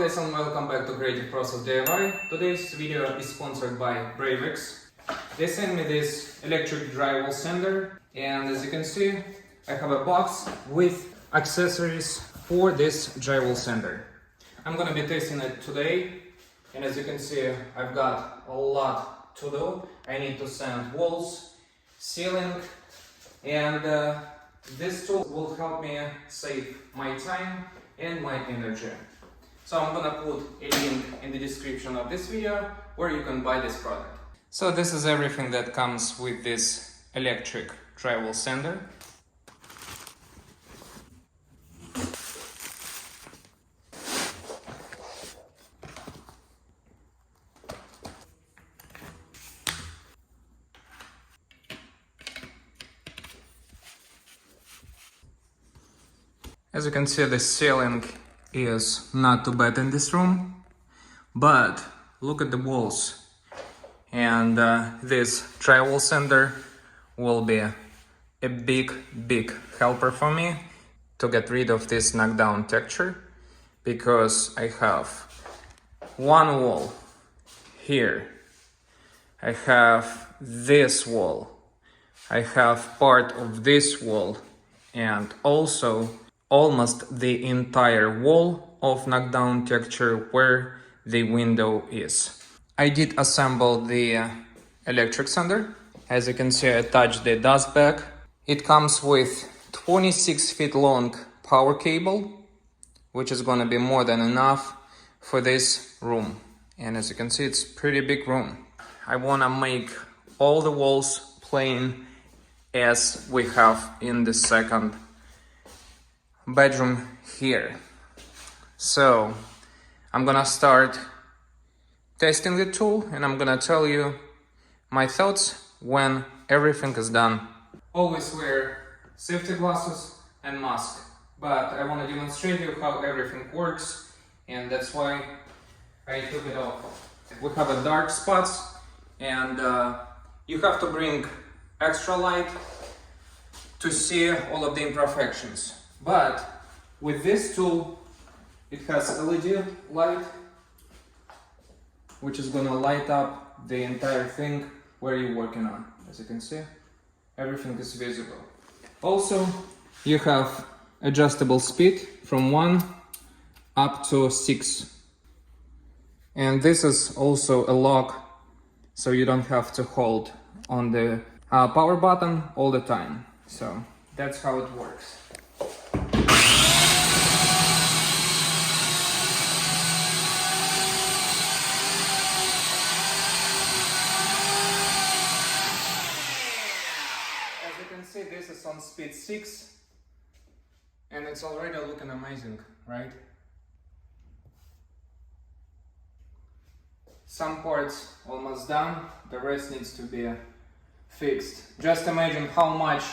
guys and welcome back to Creative Process DIY. Today's video is sponsored by Bravix. They sent me this electric drywall sander, and as you can see I have a box with accessories for this drywall sander. I'm gonna be testing it today, and as you can see I've got a lot to do. I need to sand walls, ceiling, and this tool will help me save my time and my energy. So I'm gonna put a link in the description of this video where you can buy this product. So this is everything that comes with this electric drywall sander. As you can see, the ceiling is not too bad in this room, but look at the walls, and this drywall sander will be a big helper for me to get rid of this knockdown texture, because I have one wall here, I have this wall, I have part of this wall, and also almost the entire wall of knockdown texture where the window is. I did assemble the electric sander. As you can see, I attached the dust bag. It comes with 26 feet long power cable, which is gonna be more than enough for this room. And as you can see, it's pretty big room. I wanna make all the walls plain as we have in the second bedroom here. So I'm gonna start testing the tool, and I'm gonna tell you my thoughts when everything is done. Always wear safety glasses and mask, but I want to demonstrate you how everything works, and that's why I took it off. We have a dark spots, and you have to bring extra light to see all of the imperfections. But with this tool, it has LED light, which is gonna light up the entire thing where you're working on. As you can see, everything is visible. Also, you have adjustable speed from 1 up to 6. And this is also a lock, so you don't have to hold on the power button all the time. So that's how it works. See, this is on speed 6, and it's already looking amazing, right? Some parts almost done, the rest needs to be fixed. Just imagine how much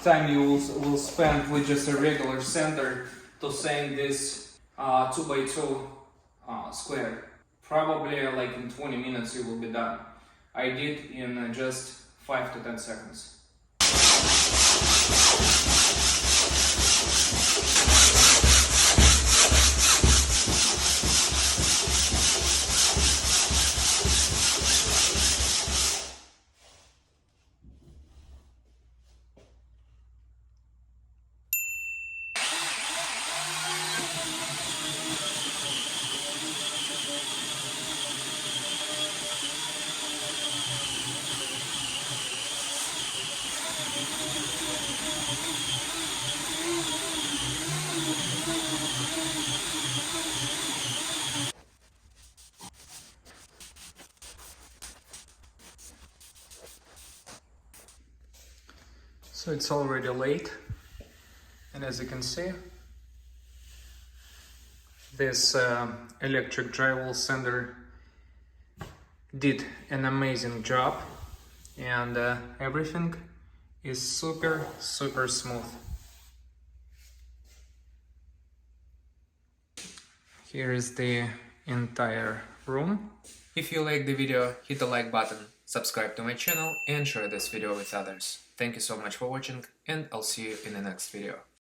time you will spend with just a regular sander to sand this 2x2 square. Probably like in 20 minutes you will be done. I did in just 5 to 10 seconds. So it's already late, and as you can see, this electric drywall sander did an amazing job, and everything is super smooth. Here is the entire room. If you like the video, hit the like button, subscribe to my channel and share this video with others. Thank you so much for watching, and I'll see you in the next video.